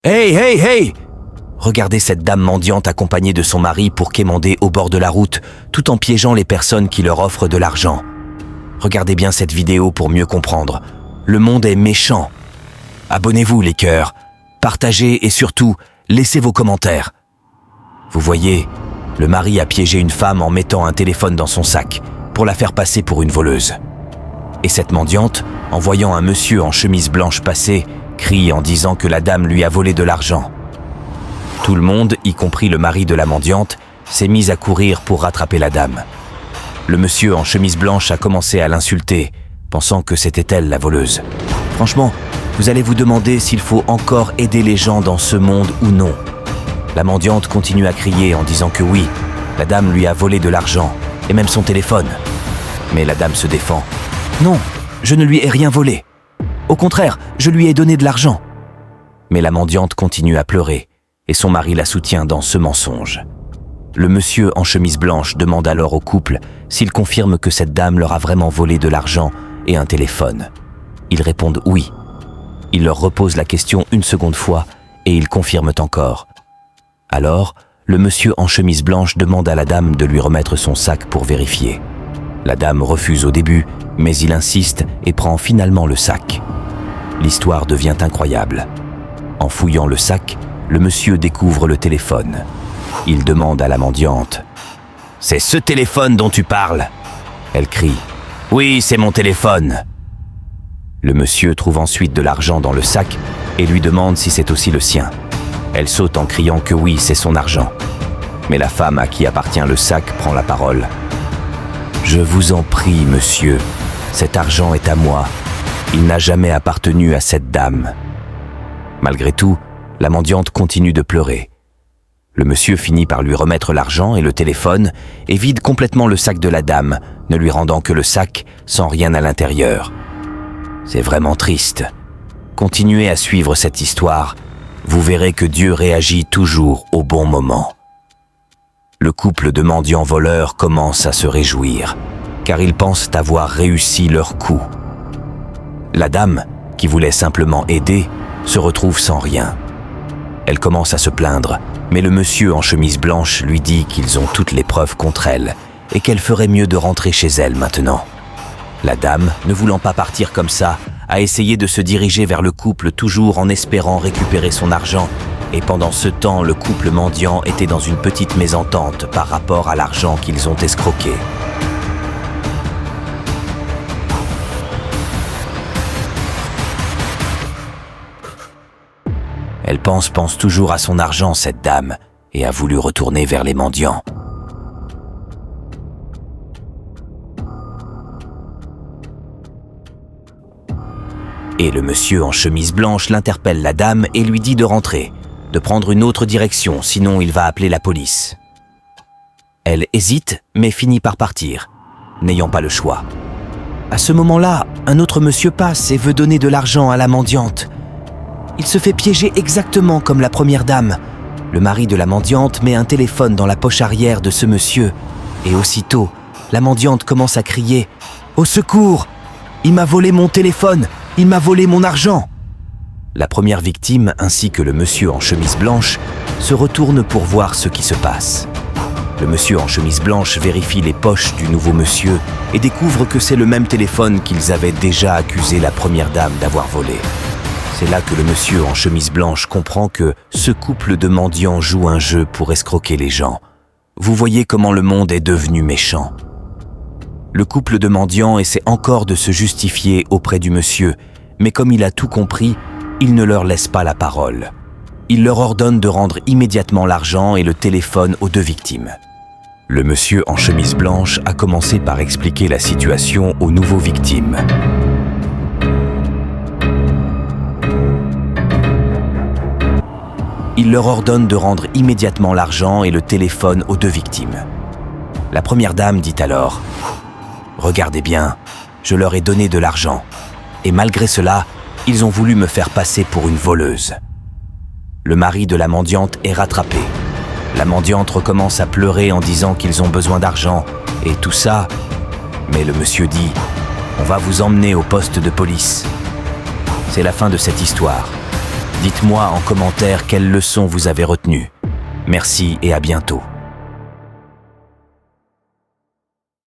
Hey, hey, hey! Regardez cette dame mendiante accompagnée de son mari pour quémander au bord de la route, tout en piégeant les personnes qui leur offrent de l'argent. Regardez bien cette vidéo pour mieux comprendre. Le monde est méchant. Abonnez-vous les cœurs, partagez et surtout, laissez vos commentaires. Vous voyez, le mari a piégé une femme en mettant un téléphone dans son sac pour la faire passer pour une voleuse. Et cette mendiante, en voyant un monsieur en chemise blanche passer, crie en disant que la dame lui a volé de l'argent. Tout le monde, y compris le mari de la mendiante, s'est mis à courir pour rattraper la dame. Le monsieur en chemise blanche a commencé à l'insulter, pensant que c'était elle la voleuse. Franchement, vous allez vous demander s'il faut encore aider les gens dans ce monde ou non. La mendiante continue à crier en disant que oui, la dame lui a volé de l'argent, et même son téléphone. Mais la dame se défend. Non, je ne lui ai rien volé. Au contraire, je lui ai donné de l'argent. Mais la mendiante continue à pleurer, et son mari la soutient dans ce mensonge. Le monsieur en chemise blanche demande alors au couple s'ils confirment que cette dame leur a vraiment volé de l'argent et un téléphone. Ils répondent oui. Il leur repose la question une seconde fois et ils confirment encore. Alors, le monsieur en chemise blanche demande à la dame de lui remettre son sac pour vérifier. La dame refuse au début, mais il insiste et prend finalement le sac. L'histoire devient incroyable. En fouillant le sac, le monsieur découvre le téléphone. Il demande à la mendiante « C'est ce téléphone dont tu parles ?» Elle crie « Oui, c'est mon téléphone !» Le monsieur trouve ensuite de l'argent dans le sac et lui demande si c'est aussi le sien. Elle saute en criant que oui, c'est son argent. Mais la femme à qui appartient le sac prend la parole. « Je vous en prie, monsieur, cet argent est à moi. Il n'a jamais appartenu à cette dame. » Malgré tout, la mendiante continue de pleurer. Le monsieur finit par lui remettre l'argent et le téléphone et vide complètement le sac de la dame, ne lui rendant que le sac sans rien à l'intérieur. C'est vraiment triste. Continuez à suivre cette histoire. Vous verrez que Dieu réagit toujours au bon moment. Le couple de mendiants voleurs commence à se réjouir, car ils pensent avoir réussi leur coup. La dame, qui voulait simplement aider, se retrouve sans rien. Elle commence à se plaindre, mais le monsieur en chemise blanche lui dit qu'ils ont toutes les preuves contre elle et qu'elle ferait mieux de rentrer chez elle maintenant. La dame, ne voulant pas partir comme ça, a essayé de se diriger vers le couple toujours en espérant récupérer son argent. Et pendant ce temps, le couple mendiant était dans une petite mésentente par rapport à l'argent qu'ils ont escroqué. Elle pense toujours à son argent, cette dame, et a voulu retourner vers les mendiants. Et le monsieur en chemise blanche l'interpelle la dame et lui dit de rentrer, de prendre une autre direction, sinon il va appeler la police. Elle hésite, mais finit par partir, n'ayant pas le choix. À ce moment-là, un autre monsieur passe et veut donner de l'argent à la mendiante. Il se fait piéger exactement comme la première dame. Le mari de la mendiante met un téléphone dans la poche arrière de ce monsieur. Et aussitôt, la mendiante commence à crier « Au secours! Il m'a volé mon téléphone! Il m'a volé mon argent !» La première victime, ainsi que le monsieur en chemise blanche, se retournent pour voir ce qui se passe. Le monsieur en chemise blanche vérifie les poches du nouveau monsieur et découvre que c'est le même téléphone qu'ils avaient déjà accusé la première dame d'avoir volé. C'est là que le monsieur en chemise blanche comprend que ce couple de mendiants joue un jeu pour escroquer les gens. Vous voyez comment le monde est devenu méchant. Le couple de mendiants essaie encore de se justifier auprès du monsieur, mais comme il a tout compris, il ne leur laisse pas la parole. Il leur ordonne de rendre immédiatement l'argent et le téléphone aux deux victimes. Le monsieur en chemise blanche a commencé par expliquer la situation aux nouveaux victimes. Il leur ordonne de rendre immédiatement l'argent et le téléphone aux deux victimes. La première dame dit alors « Regardez bien, je leur ai donné de l'argent, et malgré cela, ils ont voulu me faire passer pour une voleuse. » Le mari de la mendiante est rattrapé. La mendiante recommence à pleurer en disant qu'ils ont besoin d'argent, et tout ça. Mais le monsieur dit « On va vous emmener au poste de police. » C'est la fin de cette histoire. Dites-moi en commentaire quelle leçon vous avez retenue. Merci et à bientôt.